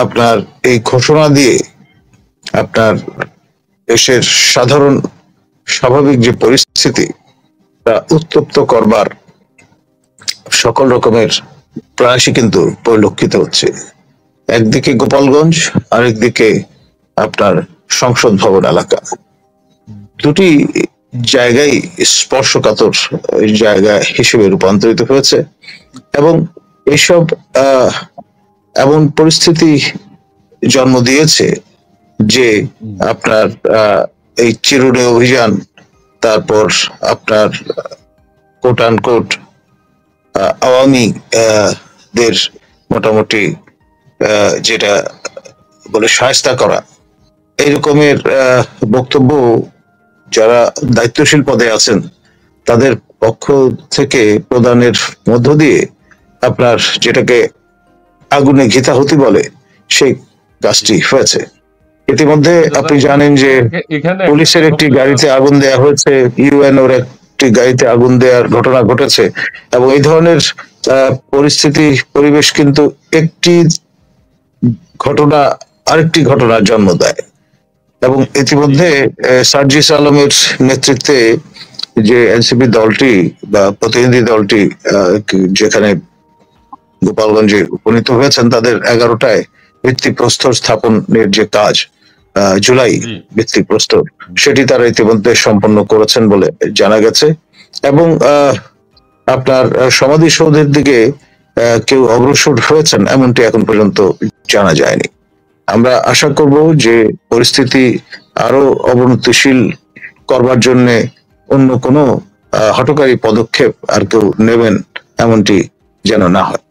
আপনার এই ঘোষণা দিয়ে আপনার দেশের সাধারণ স্বাভাবিক যে পরিস্থিতি তা উত্তপ্ত করবার সকল রকমের প্রয়াসই কিন্তু পরিলক্ষিত হচ্ছে। একদিকে গোপালগঞ্জ, আরেকদিকে আপনার সংসদ ভবন এলাকা, দুটি জায়গায় স্পর্শকাতর জায়গা হিসেবে রূপান্তরিত হয়েছে এবং এইসব এমন পরিস্থিতি জন্ম দিয়েছে যে আপনার এই চিরুনি অভিযান, তারপর আপনার কোট আনকোট আওয়ামী দের মোটামুটি যেটা বলে শায়েস্তা করা, এইরকমের বক্তব্য যারা দায়িত্বশীল পদে আছেন তাদের পক্ষ থেকে প্রদানের মধ্য দিয়ে আপনার যেটাকে আগুনে ঘিতাহুতি বলে সেই কাজটি হয়েছে। ইতিমধ্যে আপনি জানেন যে পুলিশের একটি গাড়িতে আগুন দেওয়া হয়েছে, ইউএনওর একটি গাড়িতে আগুন দেওয়ার ঘটনা ঘটেছে এবং এই ধরনের পরিস্থিতি পরিবেশ কিন্তু একটি ঘটনা আরেকটি ঘটনার জন্ম দেয়। এবং ইতিমধ্যে সার্জিস আলমের নেতৃত্বে যে এনসিপি দলটি বা প্রতিনিধি দলটি যেখানে গোপালগঞ্জে উপনীত হয়েছেন, তাদের 11টায় ভিত্তিপ্রস্তর স্থাপনের যে কাজ, জুলাই ভিত্তিপ্রস্তর, সেটি তারা ইতিমধ্যে সম্পন্ন করেছেন বলে জানা গেছে এবং আপনার সমাধিসৌধের দিকে কেউ অগ্রসর হয়েছেন এমনটি এখন পর্যন্ত জানা যায়নি। আমরা আশা করব যে পরিস্থিতি আরো অবনতিশীল করবার জন্য অন্য কোনো হঠকারী পদক্ষেপ আর কেউ নেবেন এমনটি যেন না হয়।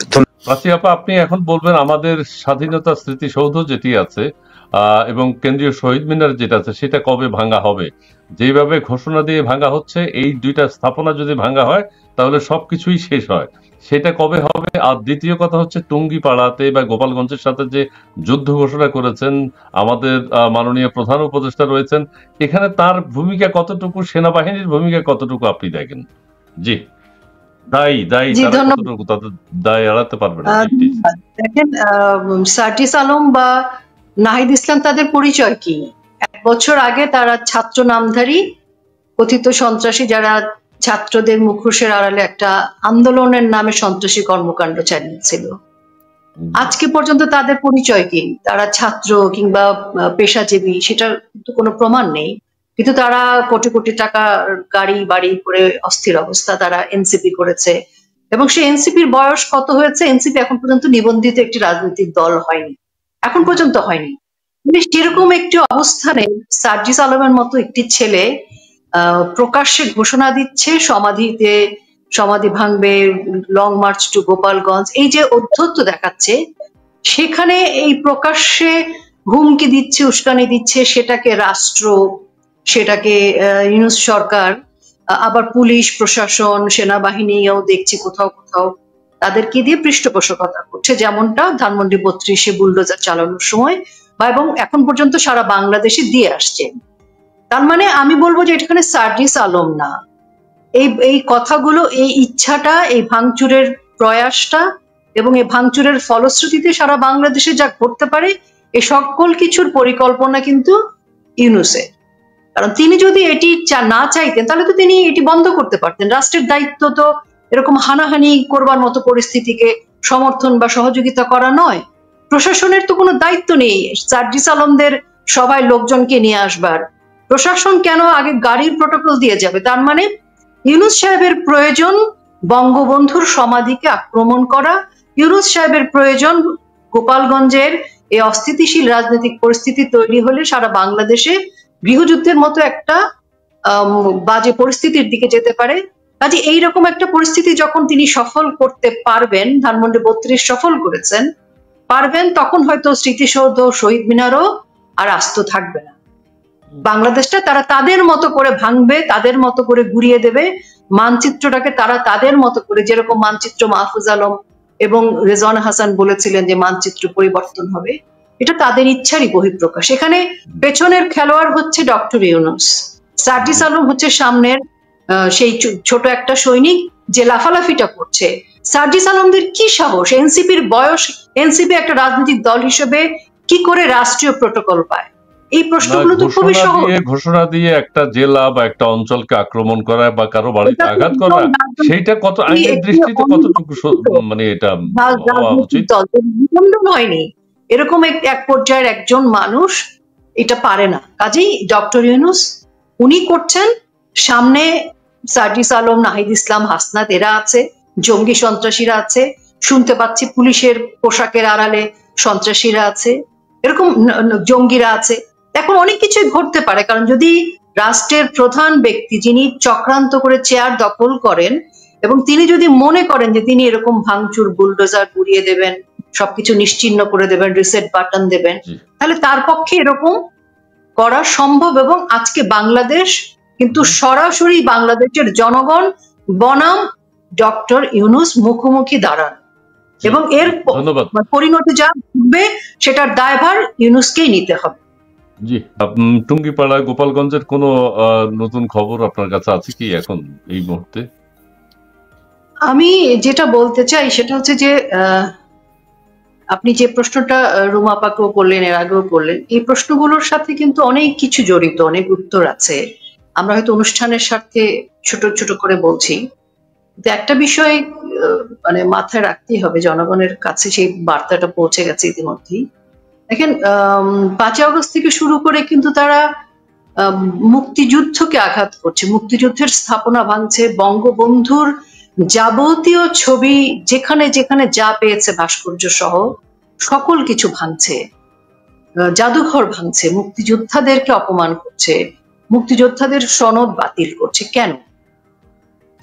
আপা, আপনি এখন বলবেন আমাদের স্বাধীনতা স্মৃতিসৌধ যেটি আছে এবং কেন্দ্রীয় শহীদ মিনার যেটা আছে সেটা কবে ভাঙা হবে? যেভাবে ঘোষণা দিয়ে ভাঙা হচ্ছে, এই দুইটা স্থাপনা যদি ভাঙা হয় তাহলে সবকিছুই শেষ হয়, সেটা কবে হবে? আর দ্বিতীয় কথা হচ্ছে টুঙ্গিপাড়াতে বা গোপালগঞ্জের সাথে যে যুদ্ধ ঘোষণা করেছেন আমাদের মাননীয় প্রধান উপদেষ্টা রয়েছেন, এখানে তার ভূমিকা কতটুকু, সেনাবাহিনীর ভূমিকা কতটুকু আপনি দেখেন? জি, দায়ী তারা কতটুকু, তাদের দায় এড়াতে পারবে না? দেখেন, সার্জিস আলম বা নাহিদ ইসলাম তাদের পরিচয় কি? 1 বছর আগে তারা ছাত্র নামধারী কথিত সন্ত্রাসী, যারা ছাত্রদের মুখোশের আড়ালে একটা আন্দোলনের নামে সন্ত্রাসী কর্মকাণ্ড চালিয়েছিল। আজকে পর্যন্ত তাদের পরিচয় কি? তারা ছাত্র কিংবা পেশাজীবী সেটার তো কোনো প্রমাণ নেই, কিন্তু তারা কোটি কোটি টাকা গাড়ি বাড়ি করে অস্থির অবস্থা, তারা এনসিপি করেছে এবং সেই এনসিপির বয়স কত হয়েছে? এনসিপি এখন পর্যন্ত নিবন্ধিত একটি রাজনৈতিক দল হয়নি, এখন পর্যন্ত হয়নি। সেরকম একটি অবস্থানে সার্জিস আলমের মতো একটি ছেলে প্রকাশ্যে ঘোষণা দিচ্ছে সমাধি ভাঙবে, লং মার্চ টু গোপালগঞ্জ, এই যে ঔদ্ধত্য দেখাচ্ছে, সেখানে এই প্রকাশ্যে হুমকি দিচ্ছে, উস্কানি দিচ্ছে, সেটাকে রাষ্ট্র, সেটাকে ইউনূস সরকার, আবার পুলিশ প্রশাসন, সেনাবাহিনীও দেখছি কোথাও কোথাও তাদেরকে দিয়ে পৃষ্ঠপোষকতা করছে, যেমনটা ধানমন্ডি 32-এ বুলডোজার চালানোর সময় বা এবং এখন পর্যন্ত সারা বাংলাদেশে দিয়ে আসছে। তার মানে আমি বলবো যে এখানে সার্জিস আলম না, এই কথাগুলো, এই ইচ্ছাটা, এই ভাঙচুরের প্রয়াসটা এবং এই ভাঙচুরের ফলশ্রুতিতে সারা বাংলাদেশে যা ঘটতে পারে, এই সকল কিছুর পরিকল্পনা কিন্তু ইউনূসের। কারণ তিনি যদি এটি না চাইতেন তাহলে তো তিনি এটি বন্ধ করতে পারতেন। রাষ্ট্রের দায়িত্ব তো এরকম হানাহানি করবার মতো পরিস্থিতিকে সমর্থন বা সহযোগিতা করা নয়। প্রশাসনের তো কোনো দায়িত্ব নেই সার্জিস আলমদের সবাই লোকজনকে নিয়ে আসবার। প্রশাসন কেন আগে গাড়ির প্রটোকল দিয়ে যাবে? তার মানে ইউনূস সাহেবের প্রয়োজন বঙ্গবন্ধুর সমাধিকে আক্রমণ করা, ইউনূস সাহেবের প্রয়োজন গোপালগঞ্জের এই অস্থিতিশীল রাজনৈতিক পরিস্থিতি তৈরি হলে সারা বাংলাদেশে গৃহযুদ্ধের মতো একটা বাজে পরিস্থিতির দিকে যেতে পারে। কাজে এইরকম একটা পরিস্থিতি যখন তিনি সফল করতে পারবেন, ধানমন্ডি 32 সফল করেছেন, পারবেন, তখন হয়তো স্মৃতিসৌধ, শহীদ মিনারও আর আস্ত থাকবে না। বাংলাদেশটা তারা তাদের মতো করে ভাঙবে, তাদের মতো করে ঘুরিয়ে দেবে, মানচিত্রটাকে তারা তাদের মতো করে, যেরকম মানচিত্র মাহফুজ আলম এবং রেজওয়ানা হাসান বলেছিলেন যে মানচিত্র পরিবর্তন হবে, এটা তাদের ইচ্ছারই বহিঃপ্রকাশ। এখানে পেছনের খেলোয়াড় হচ্ছে ডক্টর ইউনূস, সার্জিস আলম হচ্ছে সামনের সেই ছোট একটা সৈনিক যে লাফালাফিটা করছে। সার্জিস আলমদের কি সাহস? এনসিপির বয়স এনসিপি একটা রাজনৈতিক দল হিসেবে কি করে রাষ্ট্রীয় প্রোটোকল পায়? এই না, প্রশ্নগুলো তো খুবই সহজ। ঘোষণা দিয়ে একটা জেলা বা একটা অঞ্চলকে আক্রমণ করা বা কারো বাড়িতে এটা তো আঘাত একদম করা, রাজনৈতিক, সেইটা কত আইনের একটি দৃষ্টিতে কতটুকু অনিয়ন্ত্রিত মানে এটা হওয়া রাজনৈতিক উচিত? দল, নিবন্ধন হয়নি এরকম এক পর্যায়ের একজন মানুষ এটা পারে না। কাজেই ডক্টর ইউনূস উনি করছেন, সামনে সার্জিস আলম, নাহিদ ইসলাম, হাসনাত এরা আছে, জঙ্গি সন্ত্রাসীরা আছে, শুনতে পাচ্ছি পুলিশের পোশাকের আড়ালে সন্ত্রাসীরা আছে, এরকম জঙ্গিরা আছে। এখন অনেক কিছুই ঘটতে পারে, কারণ যদি রাষ্ট্রের প্রধান ব্যক্তি যিনি চক্রান্ত করে চেয়ার দখল করেন এবং তিনি যদি মনে করেন যে তিনি এরকম ভাঙচুর, বুলডোজার পুড়িয়ে দেবেন, সবকিছু নিশ্চিহ্ন করে দেবেন, রিসেট বাটন দেবেন, জি, তাহলে তার পক্ষে এরকম করা সম্ভব। এবং আজকে বাংলাদেশ কিন্তু সরাসরি বাংলাদেশের জনগণ বনাম ডক্টর ইউনূস মুখোমুখি দাঁড়ান, জি, এবং এর ধন্যবাদ। পরিণতি যা ঘটবে সেটার দায়ভার ইউনূসকেই নিতে হবে। জি, টুঙ্গিপাড়া গোপালগঞ্জের কোনো নতুন খবর আপনার কাছে আছে কি এখন এই মুহূর্তে? আমি যেটা বলতে চাই সেটা হচ্ছে যে আপনি যে প্রশ্নটা রুমা আপাকেও করলেন, এর আগেও করলেন, এই প্রশ্নগুলোর সাথে কিন্তু অনেক কিছু জড়িত, অনেক উত্তর আছে। আমরা হয়তো অনুষ্ঠানের স্বার্থে ছোট ছোট করে বলছি, কিন্তু একটা বিষয় মানে মাথায় রাখতেই হবে, জনগণের কাছে সেই বার্তাটা পৌঁছে গেছে ইতিমধ্যেই। দেখেন 5ই আগস্ট থেকে শুরু করে কিন্তু তারা মুক্তিযুদ্ধকে আঘাত করছে, মুক্তিযুদ্ধের স্থাপনা ভাঙছে, বঙ্গবন্ধুর যাবতীয় ছবি যেখানে যেখানে যা পেয়েছে ভাস্কর্য সহ সকল কিছু ভাঙছে, জাদুঘর ভাঙছে, মুক্তিযোদ্ধাদেরকে অপমান করছে, মুক্তিযোদ্ধাদের সনদ বাতিল করছে। কেন?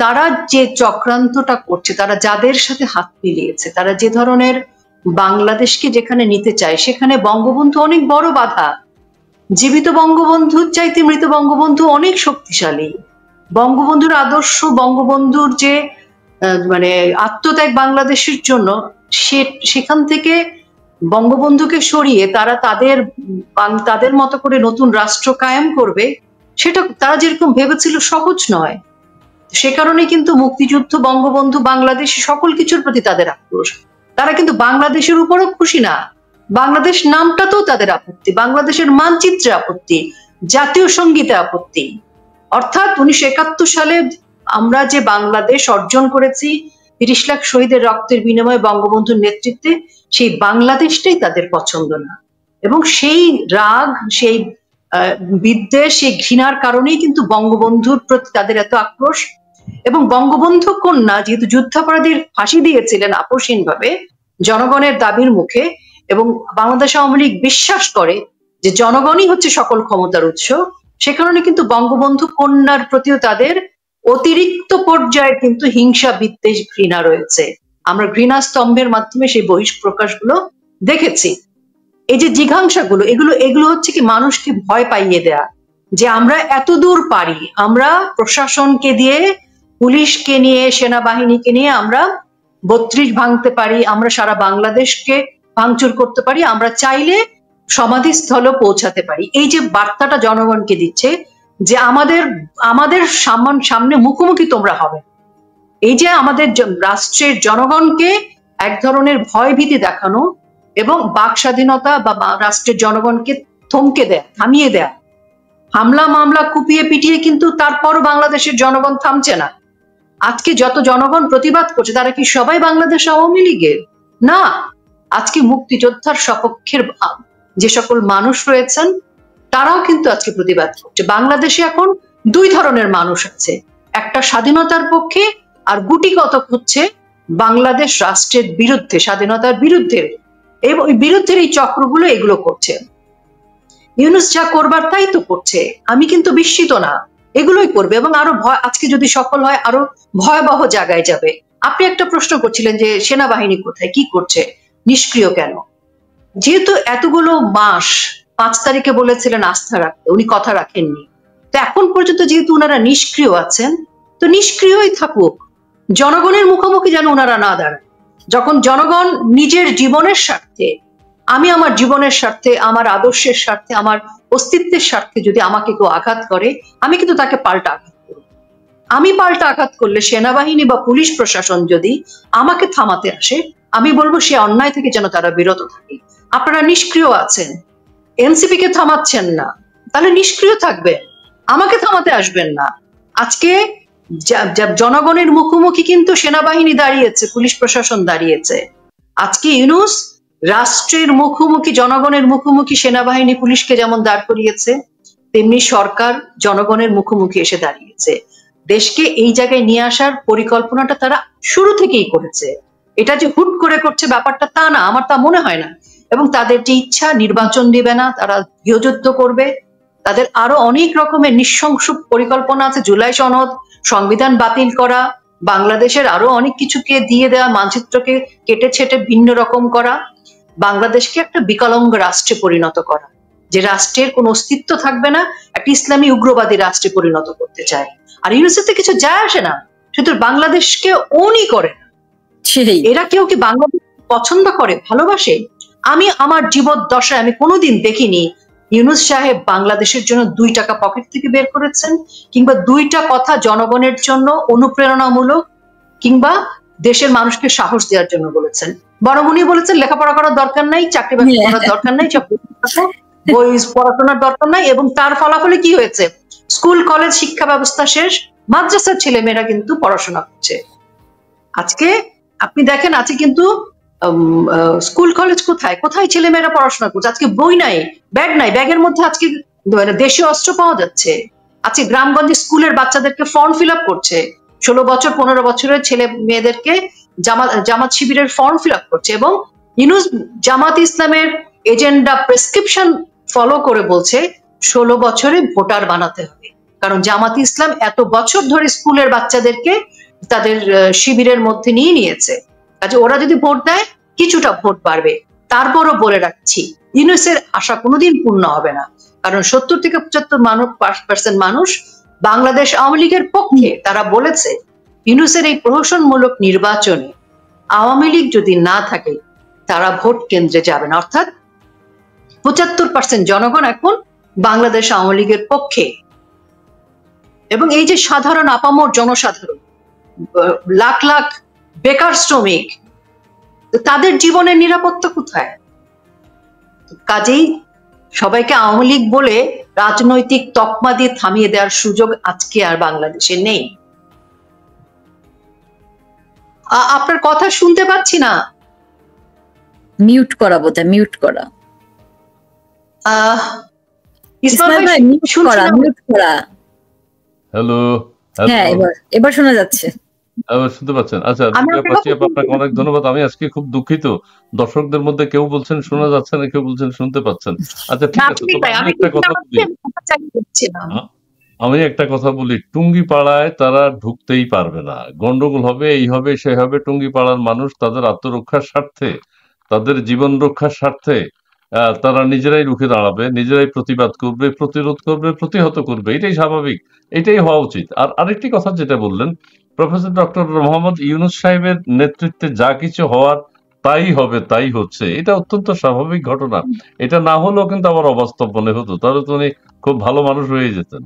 তারা যে চক্রান্তটা করছে, তারা যাদের সাথে হাত মিলিয়েছে, তারা যে ধরনের বাংলাদেশকে যেখানে নিতে চায়, সেখানে বঙ্গবন্ধু অনেক বড় বাধা। জীবিত বঙ্গবন্ধুর চাইতে মৃত বঙ্গবন্ধু অনেক শক্তিশালী। বঙ্গবন্ধুর আদর্শ, বঙ্গবন্ধুর যে মানে আত্মত্যাগ বাংলাদেশের জন্য, সেখান থেকে বঙ্গবন্ধুকে সরিয়ে তারা তাদের মতো করে নতুন রাষ্ট্র কায়েম করবে, সেটা তারা যেরকম ভেবেছিল সহজ নয়। সে কারণে কিন্তু মুক্তিযুদ্ধ, বঙ্গবন্ধু, বাংলাদেশ সকল কিছুর প্রতি তাদের আক্রোশ। তারা কিন্তু বাংলাদেশের উপরও খুশি না, বাংলাদেশ নামটাতেও তাদের আপত্তি, বাংলাদেশের মানচিত্রে আপত্তি, জাতীয় সঙ্গীতে আপত্তি। অর্থাৎ 1971 সালে আমরা যে বাংলাদেশ অর্জন করেছি 30 লাখ শহীদের রক্তের বিনিময়ে বঙ্গবন্ধুর নেতৃত্বে, সেই বাংলাদেশটাই তাদের পছন্দ না। এবং সেই রাগ, সেই বিদ্বেষ, সেই ঘৃণার কারণেই কিন্তু বঙ্গবন্ধুর প্রতি তাদের এত আক্রোশ। এবং বঙ্গবন্ধু কন্যা যেহেতু যুদ্ধাপরাধীর ফাঁসি দিয়েছিলেন আপোষহীনভাবে জনগণের দাবির মুখে, এবং বাংলাদেশ আওয়ামী লীগ বিশ্বাস করে যে জনগণই হচ্ছে সকল ক্ষমতার উৎস, সে কারণে কিন্তু বঙ্গবন্ধু কন্যার প্রতিও তাদের অতিরিক্ত পর্যায়ে কিন্তু হিংসা, বিদ্বেষ, ঘৃণা রয়েছে। আমরা ঘৃণা স্তম্ভের মাধ্যমে সেই বহিঃপ্রকাশগুলো দেখেছি। এই যে জিঘাংসাগুলো, এগুলো হচ্ছে কি মানুষকে ভয় পাইয়ে দেয়া, যে আমরা এত দূর পারি, আমরা প্রশাসনকে দিয়ে, পুলিশকে নিয়ে, সেনাবাহিনীকে নিয়ে আমরা 32 ভাঙতে পারি, আমরা সারা বাংলাদেশকে ভাঙচুর করতে পারি, আমরা চাইলে সমাধিস্থলও পৌঁছাতে পারি। এই যে বার্তাটা জনগণকে দিচ্ছে যে আমাদের সামনে মুখোমুখি তোমরা হবে, এই যে আমাদের রাষ্ট্রের জনগণকে এক ধরনের ভয় ভীতি দেখানো এবং বাক স্বাধীনতা বা রাষ্ট্রের জনগণকে থমকে দেয়া, থামিয়ে দেয়া। হামলা মামলা কুপিয়ে পিটিয়ে কিন্তু তারপরও বাংলাদেশের জনগণ থামছে না। আজকে যত জনগণ প্রতিবাদ করছে তারা কি সবাই বাংলাদেশ আওয়ামী লীগের? না, আজকে মুক্তিযোদ্ধার সপক্ষের যে সকল মানুষ রয়েছেন তারাও কিন্তু আজকে প্রতিবাদ করছে। বাংলাদেশে এখন দুই ধরনের মানুষ আছে, একটা স্বাধীনতার পক্ষে, আর গুটিকত হচ্ছে বাংলাদেশ রাষ্ট্রের বিরুদ্ধে, স্বাধীনতার বিরুদ্ধে। এবং বিরুদ্ধের এই চক্রগুলো এগুলো করছে। ইউনূস যা করবার তাই তো করছে, আমি কিন্তু বিস্মিত না, এগুলোই করবে। এবং আরো আজকে যদি সফল হয় আরো ভয়াবহ জায়গায় যাবে। আপনি একটা প্রশ্ন করছিলেন যে সেনাবাহিনী কোথায়, কি করছে, নিষ্ক্রিয় কেন? যেহেতু এতগুলো মাস 5 তারিখে বলেছিলেন আস্থা রাখতে, উনি কথা রাখেননি, তো এখন পর্যন্ত যেহেতু ওনারা নিষ্ক্রিয় আছেন, তো নিষ্ক্রিয়ই থাকুক, জনগণের মুখোমুখি যেন ওনারা না দাঁড়ায়। যখন জনগণ নিজের জীবনের স্বার্থে, আমি আমার জীবনের স্বার্থে, আমার আদর্শের স্বার্থে, আমার অস্তিত্বের স্বার্থে যদি আমাকে কেউ আঘাত করে, আমি কিন্তু তাকে পাল্টা আঘাত করব। আমি পাল্টা আঘাত করলে সেনাবাহিনী বা পুলিশ প্রশাসন যদি আমাকে থামাতে আসে, আমি বলবো সে অন্যায় থেকে যেন তারা বিরত থাকে। আপনারা নিষ্ক্রিয় আছেন, এনসিপি কে থামাচ্ছেন না, তাহলে নিষ্ক্রিয় থাকবেন, আমাকে থামাতে আসবেন না। আজকে জনগণের মুখোমুখি কিন্তু সেনাবাহিনী দাঁড়িয়েছে, পুলিশ প্রশাসন দাঁড়িয়েছে। আজকে ইউনূস রাষ্ট্রের মুখোমুখি, জনগণের মুখোমুখি সেনাবাহিনী পুলিশকে যেমন দাঁড় করিয়েছে, তেমনি সরকার জনগণের মুখোমুখি এসে দাঁড়িয়েছে। দেশকে এই জায়গায় নিয়ে আসার পরিকল্পনাটা তারা শুরু থেকেই করেছে। এটা যে হুট করে করছে ব্যাপারটা তা না, আমার তা মনে হয় না। এবং তাদের যে ইচ্ছা, নির্বাচন দিবে না, তারা গৃহযুদ্ধ করবে, তাদের আরো অনেক রকমের নৃশংস পরিকল্পনা আছে। জুলাই সনদ, সংবিধান বাতিল করা, বাংলাদেশের আরো অনেক কিছুকে দিয়ে দেওয়া, মানচিত্রকে কেটে ছেটে ভিন্ন রকম করা, বাংলাদেশকে একটা বিকলাঙ্গ রাষ্ট্রে পরিণত করা, যে রাষ্ট্রের কোনো অস্তিত্ব থাকবে না, একটা ইসলামী উগ্রবাদী রাষ্ট্রে পরিণত করতে চায়। আর ইউনিসেফে কিছু যায় আসে না, শুধু বাংলাদেশকে ওনই করে না। এরা কেউ কি বাংলাদেশ পছন্দ করে, ভালোবাসে? আমি আমার জীবদ্দশায় আমি কোনোদিন দেখিনি ইউনূস সাহেব বাংলাদেশের জন্য 2 টাকা পকেট থেকে বের করেছেন, কিংবা 2টা কথা জনগণের জন্য অনুপ্রেরণামূলক কিংবা দেশের মানুষকে সাহস দেওয়ার জন্য বলেছেন। বরং উনি বলেছেন লেখাপড়া করার দরকার নাই, চাকরি বাকরি করার দরকার নাই, বই পড়াশোনার দরকার নাই। এবং তার ফলাফলে কি হয়েছে? স্কুল কলেজ শিক্ষা ব্যবস্থা শেষ, মাদ্রাসার ছেলেমেয়েরা কিন্তু পড়াশোনা করছে। আজকে আপনি দেখেন, আছে কিন্তু স্কুল কলেজ কোথায় কোথায় ছেলেমেয়েরা পড়াশোনা করছে। আজকে বই নাই, ব্যাগ নাই, ব্যাগের মধ্যে আজকে দেশীয় অস্ত্র পাওয়া যাচ্ছে। আজকে গ্রামগঞ্জে স্কুলের বাচ্চাদেরকে ফর্ম ফিল আপ করছে, 16 বছর 15 বছরের ছেলে মেয়েদেরকে জামাত শিবিরের ফর্ম ফিল আপ করছে। এবং ইউনূস জামাত ইসলামের এজেন্ডা প্রেসক্রিপশন ফলো করে বলছে 16 বছরে ভোটার বানাতে হবে, কারণ জামাত ইসলাম এত বছর ধরে স্কুলের বাচ্চাদেরকে তাদের শিবিরের মধ্যে নিয়ে নিয়েছে। কাজে ওরা যদি ভোট দেয় কিছুটা ভোট বাড়বে। তারপরও বলে রাখছি, ইউনূসের আশা কোনোদিন পূর্ণ হবে না, কারণ 70 থেকে 75% মানুষ বাংলাদেশ আওয়ামী লীগের পক্ষে। তারা বলেছে ইউনূসের এই প্রহসনমূলক নির্বাচনে আওয়ামী লীগ যদি না থাকে তারা ভোট কেন্দ্রে যাবেন। অর্থাৎ 75% জনগণ এখন বাংলাদেশ আওয়ামী লীগের পক্ষে। এবং এই যে সাধারণ আপামর জনসাধারণ, লাখ লাখ বেকার শ্রমিক, তাদের জীবনের নিরাপত্তা কোথায়? কাজেই সবাইকে আওয়ামী লীগ বলে রাজনৈতিক তকমা দিয়ে থামিয়ে দেওয়ার সুযোগ আজকে আর বাংলাদেশে নেই। আপনার কথা শুনতে পাচ্ছি না, মিউট করা বোধহয়, মিউট করা। ইসমাইল ভাই মিউট করা, মিউট করা। হ্যালো, হ্যাঁ এবার শোনা যাচ্ছে। শুনতে পাচ্ছেন? আচ্ছা, আপনাকে অনেক ধন্যবাদ। আমি আজকে খুব দুঃখিত, দর্শকদের মধ্যে কেউ বলছেন শোনা যাচ্ছে না, কেউ বলছেন শুনতে পাচ্ছেন। আচ্ছা ঠিক আছে, আমি একটা কথা বলি, টুঙ্গিপাড়ায় তারা ঢুকতেই পারবে না, গন্ডগোল হবে, এই হবে সেই হবে। টুঙ্গিপাড়ার মানুষ তাদের আত্মরক্ষার স্বার্থে, তাদের জীবন রক্ষার স্বার্থে তারা নিজেরাই রুখে দাঁড়াবে, নিজেরাই প্রতিবাদ করবে, প্রতিরোধ করবে, প্রতিহত করবে। এটাই স্বাভাবিক, এটাই হওয়া উচিত। আর আরেকটি কথা যেটা বললেন, প্রফেসর ডক্টর মোহাম্মদ ইউনূস সাহেবের নেতৃত্বে যা কিছু হওয়ার তাই হবে, তাই হচ্ছে, এটা অত্যন্ত স্বাভাবিক ঘটনা। এটা না হলেও কিন্তু আমার অবাস্তব মনে হতো, তাহলে তো উনি খুব ভালো মানুষ হয়ে যেতেন।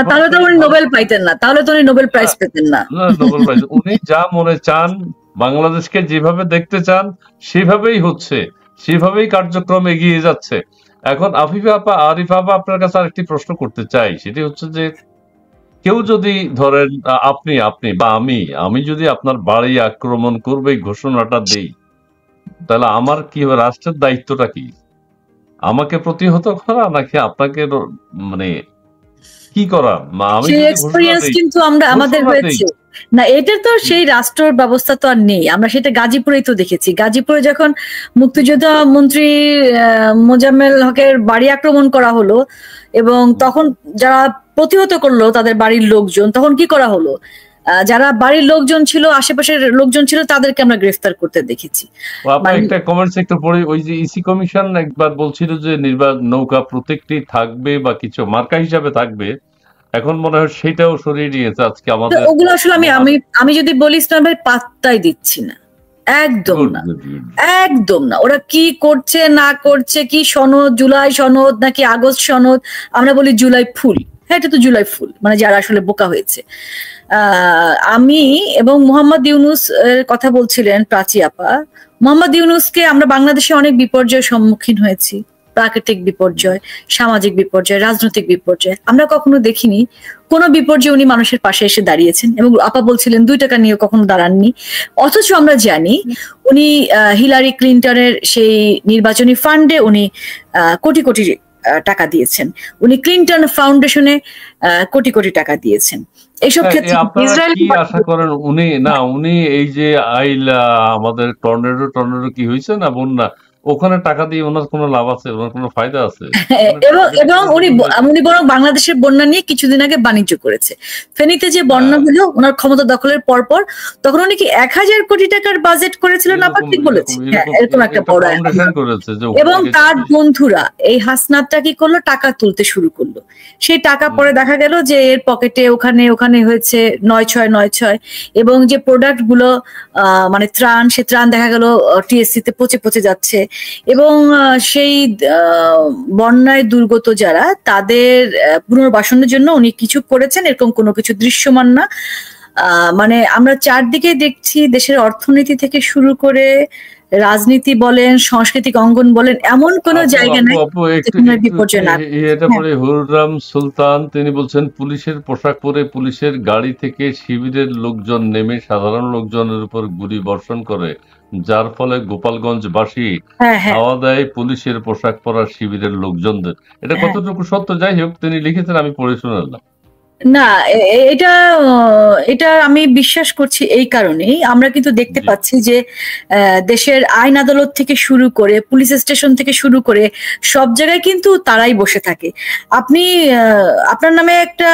তাহলে তো উনি নোবেল পাইতেন না, তাহলে তো উনি নোবেল প্রাইজ পেতেন না। নোবেল প্রাইজ উনি যা মনে চান, বাংলাদেশকে যেভাবে দেখতে চান সেভাবেই হচ্ছে, সেভাবেই কার্যক্রম এগিয়ে যাচ্ছে। এখন আরিফা আপা, আপনার কাছে আরেকটি প্রশ্ন করতে চাই, সেটি হচ্ছে যে কেউ যদি ধরেন আপনি বা আমি যদি আপনার বাড়ি আক্রমণ করবে ঘোষণাটা দেই, তাহলে আমার কি হবে? রাষ্ট্রের দায়িত্বটা কি? আমাকে প্রতিহত করা নাকি আপনাকে মানে কি করা? কিন্তু আমরা আমাদের হয়েছে না, এটা তো সেই রাষ্ট্রের ব্যবস্থা তো আর নেই। আমরা সেটা গাজীপুরেই তো দেখেছি। গাজীপুরে যখন মুক্তিযোদ্ধা মন্ত্রী মোজাম্মেল হকের বাড়ি আক্রমণ করা হলো এবং তখন যারা প্রতিহত করলো তাদের বাড়ির লোকজন, তখন কি করা হলো? যারা বাড়ির লোকজন ছিল, আশেপাশের লোকজন ছিল, তাদেরকে আমরা গ্রেফতার করতে দেখেছি। একটা কমেন্ট সেক্টর পড়ে, ওই যে ইসি কমিশন একবার বলছিল যে নির্বাচন নৌকা প্রত্যেকটি থাকবে বা কিছু মার্কা হিসাবে থাকবে, এখন মনে হয় সেটাও সরিয়ে নিয়েছে আজকে আমাদের। ওগুলো আসলে আমি যদি বলি ইসলাম ভাই, পাত্তাই দিচ্ছি না, একদম না, একদম না। ওরা কি করছে না করছে, কি সনদ, জুলাই সনদ নাকি আগস্ট সনদ, আমরা বলি জুলাই ফুল। হ্যাঁ, এটা তো জুলাই ফুল, মানে যারা আসলে বোকা হয়েছে। আমি এবং মোহাম্মদ ইউনূস এর কথা বলছিলেন প্রাচী আপা, মোহাম্মদ ইউনূসকে আমরা বাংলাদেশে অনেক বিপর্যয়ের সম্মুখীন হয়েছি, প্রাকৃতিক বিপর্যয়, সামাজিক বিপর্যয়, রাজনৈতিক বিপর্যয়। আমরা কখনো দেখিনি কোন বিপর্যয়ে উনি মানুষের পাশে এসে দাঁড়িয়েছেন, এবং আপা বলছিলেন 2 টাকা নিয়ে কখনো দাঁড়াননি। অথচ আমরা জানি উনি হিলারি ক্লিন্টনের সেই নির্বাচনী ফান্ডে উনি কোটি কোটি টাকা দিয়েছেন, উনি ক্লিন্টন ফাউন্ডেশনে কোটি কোটি টাকা দিয়েছেন। এইসব ক্ষেত্রে আপনারা কি আশা করেন উনি এই যে আমাদের টর্নেডো কি হয়েছে না বন্যা, ওখানে টাকা দিয়ে ওনার কোনো লাভ আছে, ওনার কোনো ফায়দা আছে? এবং উনি বরং বাংলাদেশের বন্যা নিয়ে কিছুদিন আগে বাণিজ্য করেছে। ফেনীতে যে বন্যা হলো ওনার ক্ষমতা দখলের পরপর, তখন উনি কি 1000 কোটি টাকার বাজেট করেছিল না ঠিক বলেছি, এরকম একটা বড় করেছে। এবং তার বন্ধুরা এই হাসনাতটা কি করলো, টাকা তুলতে শুরু করলো। সেই টাকা পরে দেখা গেল যে এর পকেটে ওখানে হয়েছে 9-6 এবং যে প্রোডাক্ট গুলো মানে ত্রাণ, সে ত্রাণ দেখা গেল টিএসসি তে পচে যাচ্ছে। এবং সেই বন্যায় দুর্গত যারা, তাদের পুনর্বাসনের জন্য উনি কিছু করেছেন এরকম কোনো কিছু দৃশ্যমান না। মানে আমরা চারদিকে দেখছি দেশের অর্থনীতি থেকে শুরু করে রাজনীতি বলেন, সাংস্কৃতিক অঙ্গন বলেন, এমন কোন জায়গা নাই বিপর্যয় না। এটা পরে হুররাম সুলতান তিনি বলছেন পুলিশের পোশাক পরে পুলিশের গাড়ি থেকে শিবিরের লোকজন নেমে সাধারণ লোকজনের উপর গুলি বর্ষণ করে, যার ফলে গোপালগঞ্জবাসী হাওয়া দেয় পুলিশের পোশাক পরা শিবিরের লোকজনদের। এটা কতটুকু সত্য? যাই হোক, তিনি লিখেছেন, আমি পড়ে শোনালাম। না, এটা আমি বিশ্বাস করছি এই কারণেই, আমরা কিন্তু দেখতে পাচ্ছি যে দেশের আইন আদালত থেকে শুরু করে পুলিশ স্টেশন থেকে শুরু করে সব জায়গায় কিন্তু তারাই বসে থাকে। আপনার নামে একটা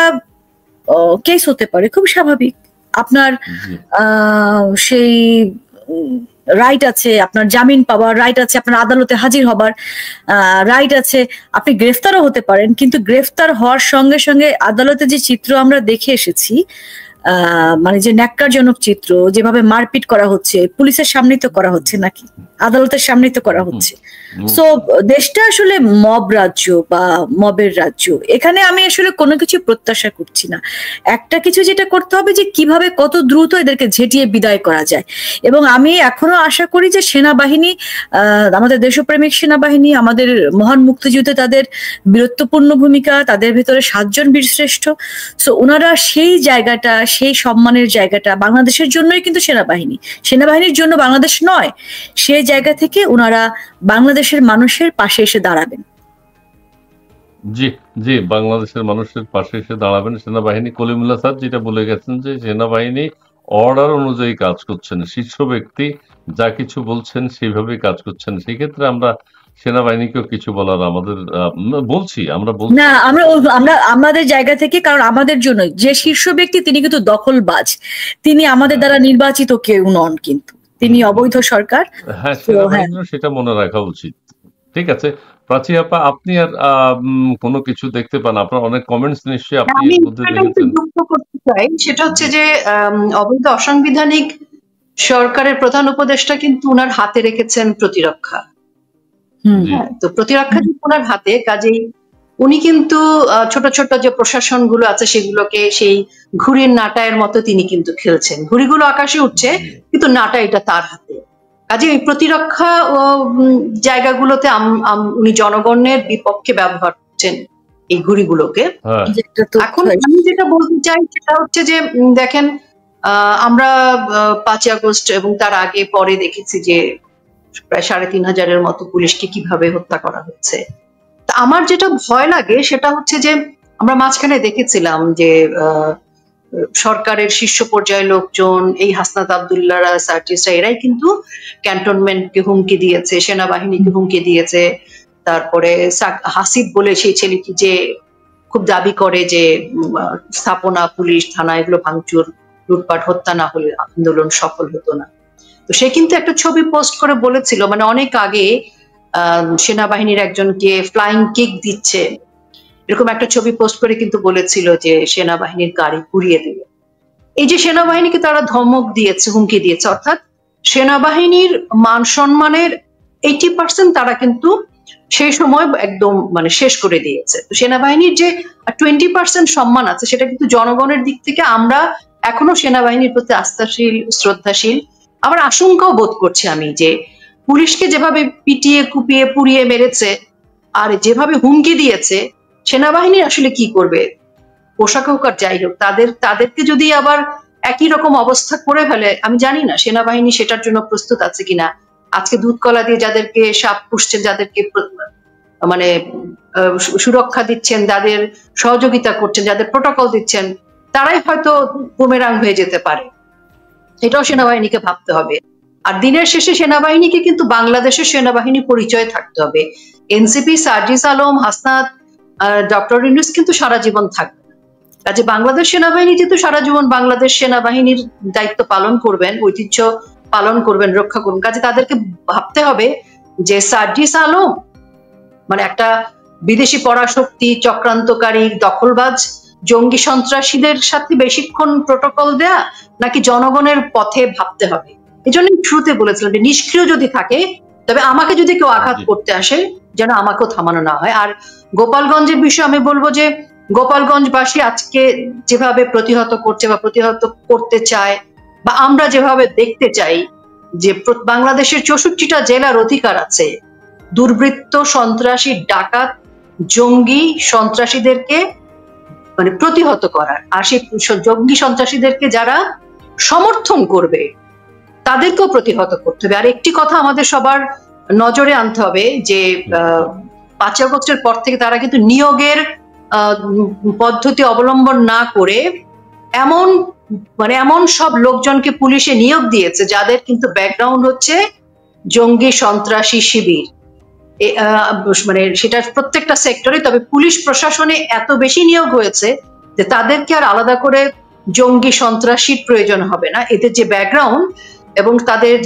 কেস হতে পারে, খুব স্বাভাবিক, আপনার সেই রাইট আছে, আপনার জামিন পাওয়ার রাইট আছে, আপনার আদালতে হাজির হবার রাইট আছে, আপনি গ্রেফতারও হতে পারেন। কিন্তু গ্রেফতার হওয়ার সঙ্গে সঙ্গে আদালতে যে চিত্র আমরা দেখে এসেছি, মানে যে ন্যাক্কারজনক চিত্র, যেভাবে মারপিট করা হচ্ছে, পুলিশের সামনেই তো করা হচ্ছে নাকি, আদালতের সামনেই তো করা হচ্ছে। সো দেশটা আসলে মব রাজ্য বা মবের রাজ্য। এখানে আমি আসলে কোনো কিছু প্রত্যাশা করছি না। একটা কিছু যেটা করতে হবে যে কিভাবে কত দ্রুত এদেরকে ঝেঁটিয়ে বিদায় করা যায়। এবং আমি এখনো আশা করি যে সেনাবাহিনী, আমাদের দেশপ্রেমিক সেনাবাহিনী, আমাদের মহান মুক্তিযুদ্ধে তাদের বীরত্বপূর্ণ ভূমিকা, তাদের ভেতরে 7 জন বীরশ্রেষ্ঠ। সো ওনারা সেই জায়গাটা, সেই সম্মানের জায়গাটা বাংলাদেশের জন্যই কিন্তু সেনাবাহিনীর জন্য বাংলাদেশ নয়, সেই জায়গা থেকে ওনারা বাংলাদেশের মানুষের পাশে এসে দাঁড়াবেন। জি, বাংলাদেশের মানুষের পাশে এসে দাঁড়াবেন সেনাবাহিনী। কলিমুল্লাহ স্যার যেটা বলে গেছেন যে সেনাবাহিনী অর্ডার অনুযায়ী কাজ করছেন, শীর্ষ ব্যক্তি যা কিছু বলছেন সেইভাবেই কাজ করছেন। সেক্ষেত্রে আমরা সেনাবাহিনীকেও কিছু বলার আমাদের বলছি না, আমরা আমাদের জায়গা থেকে, কারণ আমাদের জন্য যে শীর্ষ ব্যক্তি তিনি কিন্তু দখলবাজ, তিনি আমাদের দ্বারা নির্বাচিত কেউ নন, কিন্তু তিনি অবৈধ সরকার। হ্যাঁ, সেটা মনে রাখা উচিত। ঠিক আছে প্রাচী আপা, আপনি আর কোনো কিছু দেখতে পান? আপনার অনেক কমেন্টস নিশ্চয়ই আপনি যুক্ত করতে চাই, সেটা হচ্ছে যে অবৈধ অসাংবিধানিক সরকারের প্রধান উপদেষ্টা কিন্তু ওনার হাতে রেখেছেন প্রতিরক্ষা। তো প্রতিরক্ষা ওনার হাতে, কাজেই উনি কিন্তু ছোট ছোট যে প্রশাসন গুলো আছে সেগুলোকে সেই ঘুড়ির নাটায়ের মতো তিনি কিন্তু খেলছেন। ঘুড়িগুলো আকাশে উঠছে কিন্তু নাটা এটা তার হাতে। কাজে এই প্রতিরক্ষা ও জায়গাগুলোতে উনি জনগণের বিপক্ষে ব্যবহার করছেন এই ঘুড়িগুলোকে। এখন আমি যেটা বলতে চাই সেটা হচ্ছে যে দেখেন, আমরা 5ই আগস্ট এবং তার আগে পরে দেখেছি যে প্রায় 3500-এর মতো পুলিশকে কিভাবে হত্যা করা হচ্ছে। তা আমার যেটা ভয় লাগে সেটা হচ্ছে যে আমরা মাঝখানে দেখেছিলাম যে সরকারের শীর্ষ পর্যায়ের লোকজন, এই হাসনাত আব্দুল্লাহরা, সার্জিসরা, এরাই কিন্তু ক্যান্টনমেন্টকে হুমকি দিয়েছে, সেনাবাহিনীকে হুমকি দিয়েছে। তারপরে হাসিব বলে সেই ছেলেটি যে খুব দাবি করে যে স্থাপনা, পুলিশ, থানা এগুলো ভাঙচুর, লুটপাট, হত্যা না হলে আন্দোলন সফল হতো না। তো সে কিন্তু একটা ছবি পোস্ট করে বলেছিল, মানে অনেক আগে, সেনাবাহিনীর একজনকে ফ্লাইং কিক দিচ্ছে এরকম একটা ছবি পোস্ট করে কিন্তু বলেছিল যে সেনাবাহিনীর গাড়ি পুড়িয়ে দেবে। এই যে সেনাবাহিনীকে তারা ধমক দিয়েছে, হুমকি দিয়েছে, অর্থাৎ সেনাবাহিনীর মান সম্মানের 80% তারা কিন্তু সেই সময় একদম মানে শেষ করে দিয়েছে। তো সেনাবাহিনীর যে 20% সম্মান আছে সেটা কিন্তু জনগণের দিক থেকে আমরা এখনো সেনাবাহিনীর প্রতি আস্থাশীল, শ্রদ্ধাশীল। আবার আশঙ্কাও বোধ করছি আমি যে পুলিশকে যেভাবে পিটিয়ে কুপিয়ে পুড়িয়ে মেরেছে আর যেভাবে হুমকি দিয়েছে, সেনাবাহিনী আসলে কি করবে? পোশাক হোক আর যাই হোক, তাদেরকে যদি আবার একই রকম অবস্থা করে ফেলে, আমি জানি না সেনাবাহিনী সেটার জন্য প্রস্তুত আছে কিনা। আজকে দুধ কলা দিয়ে যাদেরকে সাপ পুষছেন, যাদেরকে মানে সুরক্ষা দিচ্ছেন, যাদের সহযোগিতা করছেন, যাদের প্রোটোকল দিচ্ছেন, তারাই হয়তো বুমেরাং হয়ে যেতে পারে। এটাও সেনাবাহিনীকে ভাবতে হবে। আর দিনের শেষে সেনাবাহিনীকে কিন্তু বাংলাদেশের সেনাবাহিনী পরিচয় থাকতে হবে। এনসিপি, সার্জিস আলম, হাসনাত, ডক্টর ইউনূস কিন্তু সারা জীবন থাকবে। কাজে বাংলাদেশ সেনাবাহিনী যেহেতু সারা জীবন বাংলাদেশ সেনাবাহিনীর দায়িত্ব পালন করবেন, ঐতিহ্য পালন করবেন, রক্ষা করবেন, কাজে তাদেরকে ভাবতে হবে যে সার্জিস আলম মানে একটা বিদেশি পরাশক্তি, চক্রান্তকারী, দখলবাজ, জঙ্গি সন্ত্রাসীদের সাথে বেশিক্ষণ প্রোটোকল দেয়া, নাকি জনগণের পথে ভাবতে হবে। এই জন্য শুরুতে বলেছিলাম যে নিষ্ক্রিয় যদি থাকে, তবে আমাকে যদি কেউ আঘাত করতে আসে যেন আমাকেও থামানো না হয়। আর গোপালগঞ্জের বিষয়ে আমি বলবো যে গোপালগঞ্জবাসী আজকে যেভাবে প্রতিহত করছে বা প্রতিহত করতে চায়, বা আমরা যেভাবে দেখতে চাই যে বাংলাদেশের 64টা জেলার অধিকার আছে দুর্বৃত্ত, সন্ত্রাসী, ডাকাত, জঙ্গি সন্ত্রাসীদেরকে মানে প্রতিহত করার। আর সেই জঙ্গি সন্ত্রাসীদেরকে যারা সমর্থন করবে তাদেরকেও প্রতিহত করতে হবে। আর একটি কথা আমাদের সবার নজরে আনতে হবে যে 5 আগস্টের পর থেকে তারা কিন্তু নিয়োগের পদ্ধতি অবলম্বন না করে এমন সব লোকজনকে পুলিশে নিয়োগ দিয়েছে যাদের কিন্তু ব্যাকগ্রাউন্ড হচ্ছে জঙ্গি সন্ত্রাসী শিবির। মানে সেটা প্রত্যেকটা সেক্টরে। তবে পুলিশ প্রশাসনে এত বেশি নিয়োগ হয়েছে যে তাদেরকে আর আলাদা করে জঙ্গি সন্ত্রাসীর প্রয়োজন হবে না। এদের যে ব্যাকগ্রাউন্ড এবং তাদের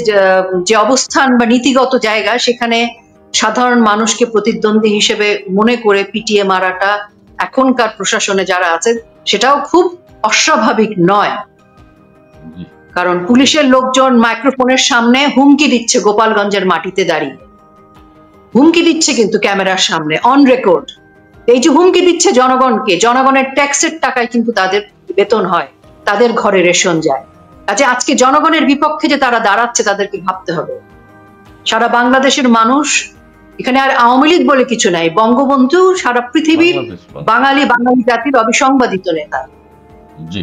যে অবস্থান বা নীতিগত জায়গা, সেখানে সাধারণ মানুষকে প্রতিদ্বন্দ্বী হিসেবে মনে করে পিটিয়ে মারাটা এখনকার প্রশাসনে যারা আছে সেটাও খুব অস্বাভাবিক নয়। কারণ পুলিশের লোকজন মাইক্রোফোনের সামনে হুমকি দিচ্ছে, গোপালগঞ্জের মাটিতে দাঁড়িয়ে হুমকি দিচ্ছে কিন্তু ক্যামেরার সামনে অন রেকর্ড। এই যে হুমকি দিচ্ছে জনগণকে, জনগণের ট্যাক্সের টাকায় কিন্তু তাদের বেতন হয়, তাদের ঘরে রেশন যায়। কাজে আজকে জনগণের বিপক্ষে যে তারা দাঁড়াচ্ছে তাদেরকে ভাবতে হবে। সারা বাংলাদেশের মানুষ, এখানে আর আওয়ামী লীগ বলে কিছু নাই, বঙ্গবন্ধু সারা পৃথিবীর বাঙালি জাতির অবিসংবাদিত নেতা। জি।